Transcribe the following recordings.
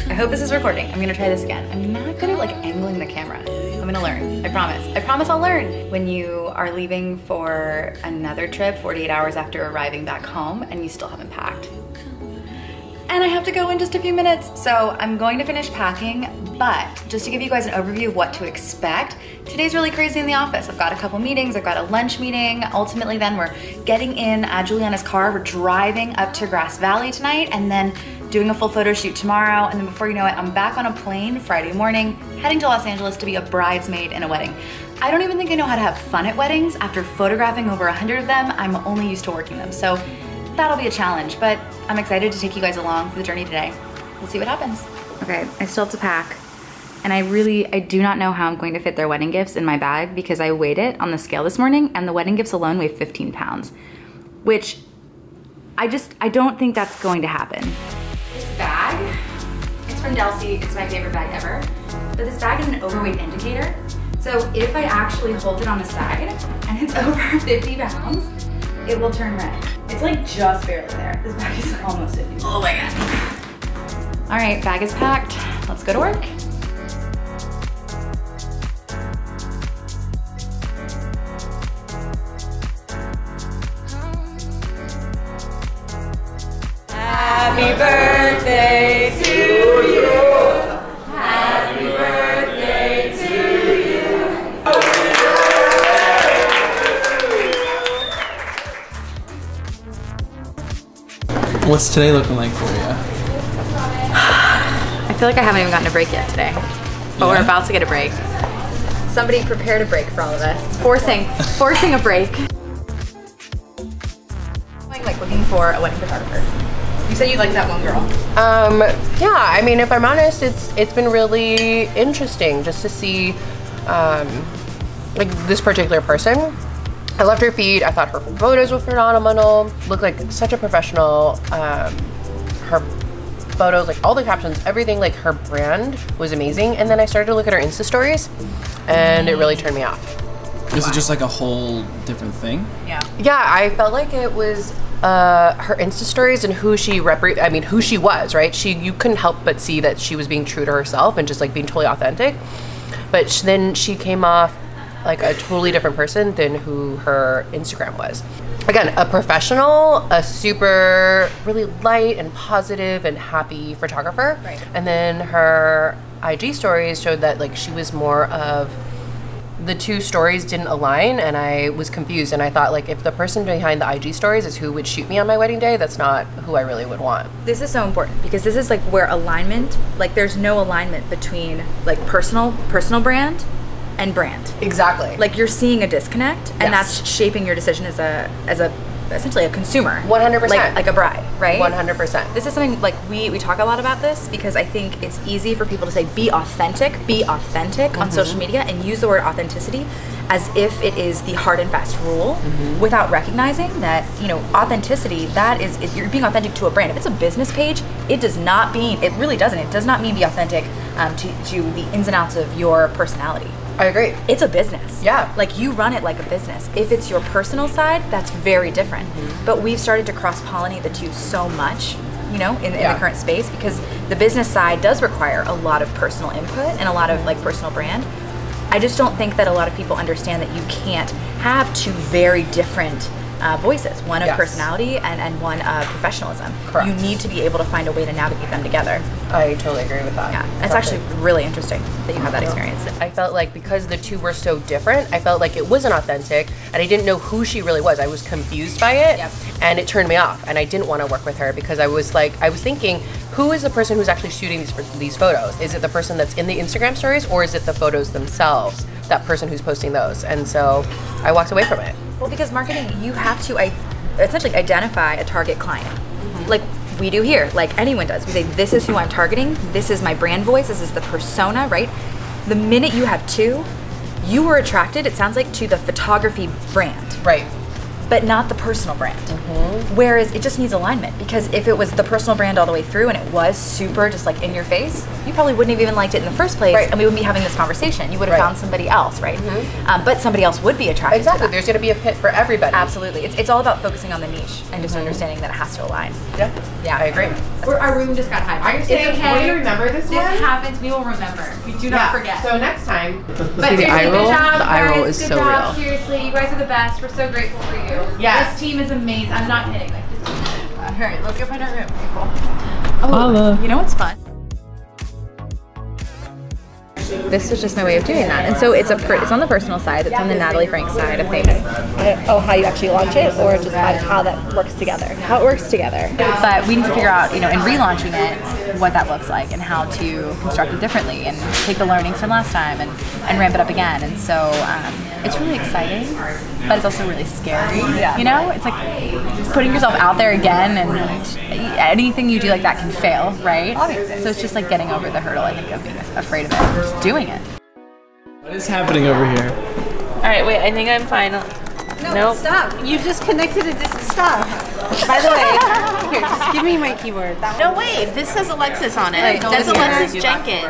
I hope this is recording. I'm gonna try this again. I'm not good at like angling the camera. I'm gonna learn, I promise. I promise I'll learn. When you are leaving for another trip 48 hours after arriving back home and you still haven't packed. And I have to go in just a few minutes, so I'm going to finish packing, but just to give you guys an overview of what to expect, today's really crazy in the office. I've got a couple meetings, I've got a lunch meeting. Ultimately then we're getting in Juliana's car, we're driving up to Grass Valley tonight, and then doing a full photo shoot tomorrow, and then before you know it, I'm back on a plane Friday morning, heading to Los Angeles to be a bridesmaid in a wedding. I don't even think I know how to have fun at weddings. After photographing over 100 of them, I'm only used to working them, so that'll be a challenge, but I'm excited to take you guys along for the journey today. We'll see what happens. Okay, I still have to pack, and I do not know how I'm going to fit their wedding gifts in my bag because I weighed it on the scale this morning, and the wedding gifts alone weigh 15 pounds, which I don't think that's going to happen. This bag, it's from Dyalla, it's my favorite bag ever, but this bag is an overweight indicator, so if I actually hold it on the side and it's over 50 pounds, it will turn red. It's like just barely there. This bag is almost 50. Oh my God. All right, bag is packed. Let's go to work. Happy birthday to you. Happy birthday to you. What's today looking like for you? I feel like I haven't even gotten a break yet today, but we're about to get a break. Somebody prepared a break for all of us. Forcing a break. I'm like looking for a wedding photographer. You said you liked that one girl. Yeah, I mean, if I'm honest, it's been really interesting just to see like this particular person. I loved her feed. I thought her photos were phenomenal. Looked like such a professional. Her photos, like all the captions, everything, like her brand was amazing. And then I started to look at her Insta stories, and it really turned me off. Is it just like a whole different thing? Yeah. Yeah, I felt like it was her Insta stories and who she who she was, right? You couldn't help but see that she was being true to herself and just like being totally authentic. But then she came off like a totally different person than who her Instagram was. Again, a professional, a super really light and positive and happy photographer. Right. And then her IG stories showed that like she was more of, the two stories didn't align, and I was confused, and I thought like if the person behind the IG stories is who would shoot me on my wedding day, that's not who I really would want. This is so important because this is like where alignment, like there's no alignment between like personal brand and brand. Exactly. Like you're seeing a disconnect, and Yes. that's shaping your decision as a essentially a consumer. 100%. Like a bride, right? 100%. This is something like we talk a lot about this because I think it's easy for people to say be authentic on social media and use the word authenticity as if it is the hard and fast rule without recognizing that, you know, authenticity, that is, you're being authentic to a brand. If it's a business page, it does not mean, it really doesn't, it does not mean be authentic to the ins and outs of your personality. I agree. It's a business. Yeah. Like you run it like a business. If it's your personal side, that's very different. But we've started to cross-pollinate the two so much, you know, in the current space, because the business side does require a lot of personal input and a lot of like personal brand. I just don't think that a lot of people understand that you can't have two very different voices, one of personality and one of professionalism. Correct. You need to be able to find a way to navigate them together. I totally agree with that. Yeah, it's actually really interesting that you have that experience. I felt like because the two were so different, I felt like it wasn't authentic, and I didn't know who she really was. I was confused by it, and it turned me off, and I didn't want to work with her because I was thinking, who is the person who's actually shooting these photos? Is it the person that's in the Instagram stories, or is it the photos themselves, that person who's posting those? And so I walked away from it. Well, because marketing, you have to essentially identify a target client. Like we do here, like anyone does. We say, this is who I'm targeting, this is my brand voice, this is the persona, right? The minute you have two, you were attracted, it sounds like, to the photography brand. Right. but not the personal brand. Whereas it just needs alignment, because if it was the personal brand all the way through and it was super just like in your face, you probably wouldn't have even liked it in the first place, and we wouldn't be having this conversation. You would have found somebody else, right? But somebody else would be attracted Exactly, to that. there's gonna be a fit for everybody. Absolutely. It's all about focusing on the niche and just understanding that it has to align. Yeah, I agree. Our room just got hijacked. Are you saying, will you remember this one? This happens, we will remember. We do not forget. So next time, But the eye roll. job, The eye roll guys, is good so job. real. Seriously, you guys are the best. We're so grateful for you. Yes. This team is amazing. I'm not kidding. Like, this team. All right, let's go find our room. Holla. You know what's fun? This was just my way of doing that, and so it's on the personal side. It's on the Natalie Franke side of things. How you actually launch it, or just how that works together? How it works together. But we need to figure out, in relaunching it, what that looks like and how to construct it differently and take the learnings from last time and ramp it up again. And so it's really exciting, but it's also really scary. It's like it's putting yourself out there again, and anything you do like that can fail, right? So it's just like getting over the hurdle, I think, of being afraid of it, just doing it. What is happening over here? All right, wait, I think I'm fine. No, stop. You just connected it. Stop. By the way, here, just give me my keyboard. No, wait, this says Alexis on it. That's Alexis Jenkins.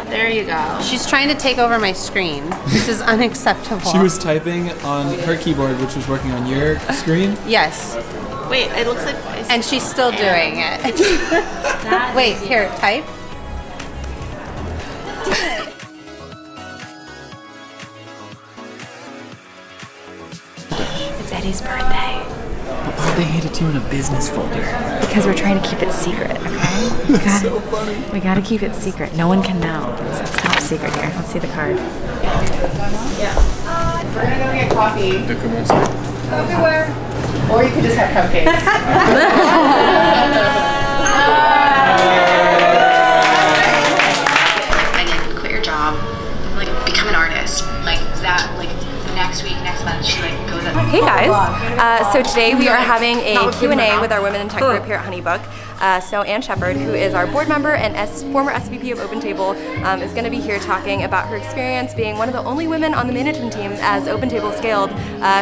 There you go. She's trying to take over my screen. This is unacceptable. She was typing on her keyboard, which was working on your screen. Yes. Wait, it looks like... And she's still doing it. Wait, here, type. It's Eddie's birthday. But why'd they hand it to you in a business folder? Because we're trying to keep it secret, okay? That's so funny. We gotta keep it secret. No one can know. It's top secret here. Let's see the card. Yeah. We're gonna go get coffee. Everywhere. Or you could just have cupcakes. Megan, quit your job. Like, become an artist. Like that. Like next week, next month, she like goes up. Hey guys, so today we are having a Q&A with our Women in Tech group here at Honeybook. So Ann Shepard, who is our board member and former SVP of OpenTable, is going to be here talking about her experience being one of the only women on the management team as OpenTable scaled.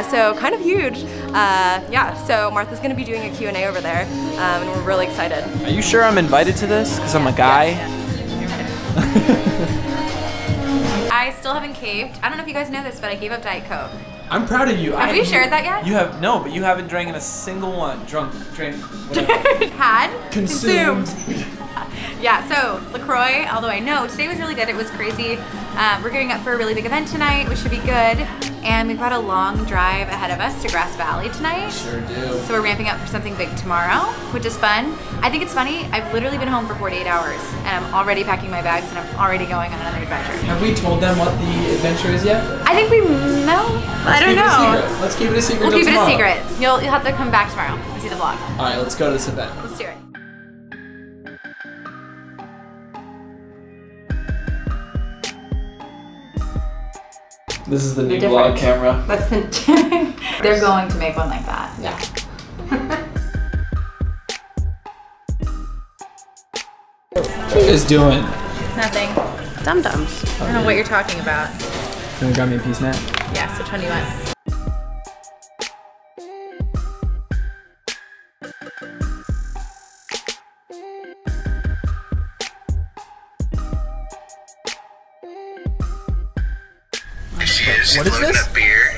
So kind of huge. Yeah, so Martha's going to be doing a Q&A over there, and we're really excited. Are you sure I'm invited to this? Because I'm a guy. I still haven't caved. I don't know if you guys know this, but I gave up Diet Coke. I'm proud of you. Have we shared that yet? You have no, but you haven't drank in a single one. Drank, whatever. Had? Consumed. Yeah, so LaCroix, although I know today was really good, it was crazy. We're gearing up for a really big event tonight, which should be good. And we've got a long drive ahead of us to Grass Valley tonight. Sure do. So we're ramping up for something big tomorrow, which is fun. I think it's funny, I've literally been home for 48 hours and I'm already packing my bags and I'm already going on another adventure. Have we told them what the adventure is yet? I think we know. I don't know. Let's keep it a secret. We'll keep it a tomorrow. secret. You'll have to come back tomorrow and see the vlog. All right, let's go to this event. Let's do it. This is the new vlog camera. That's the They're going to make one like that. Yeah. What are you guys doing? Nothing. Dum-dums. I don't know what you're talking about. You wanna grab me a piece now? Yes, which one do you want? What is this? Beer.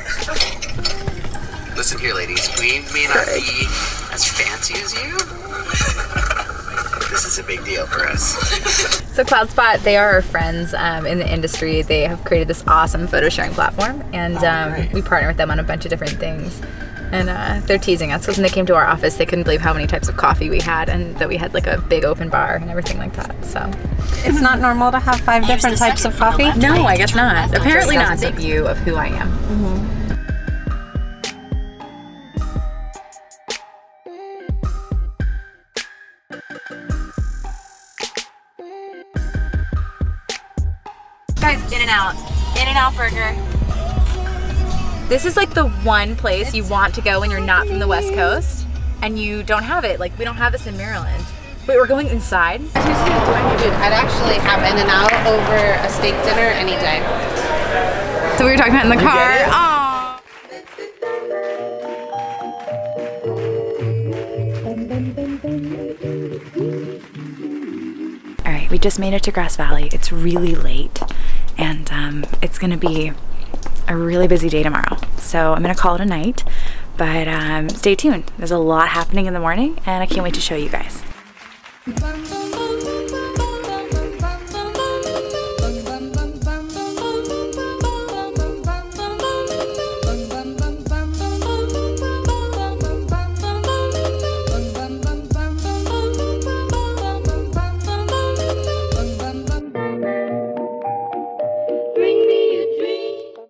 Listen here, ladies. We may not be as fancy as you. This is a big deal for us. So CloudSpot, they are our friends in the industry. They have created this awesome photo sharing platform, and we partner with them on a bunch of different things. And they're teasing us because when they came to our office, they couldn't believe how many types of coffee we had, and that we had like a big open bar and everything like that. So It's not normal to have 5 different types of coffee? no, I guess not. Apparently not. The view of who I am. Guys, In-N-Out burger. This is like the one place you want to go when you're not from the West Coast and you don't have it. Like, we don't have this in Maryland. Wait, we're going inside? Dude, I'd actually have In-N-Out over a steak dinner any day. So we were talking about in the car. get it? Aww. We just made it to Grass Valley. It's really late, and it's gonna be a really busy day tomorrow. So I'm gonna call it a night, but stay tuned. There's a lot happening in the morning, and I can't wait to show you guys.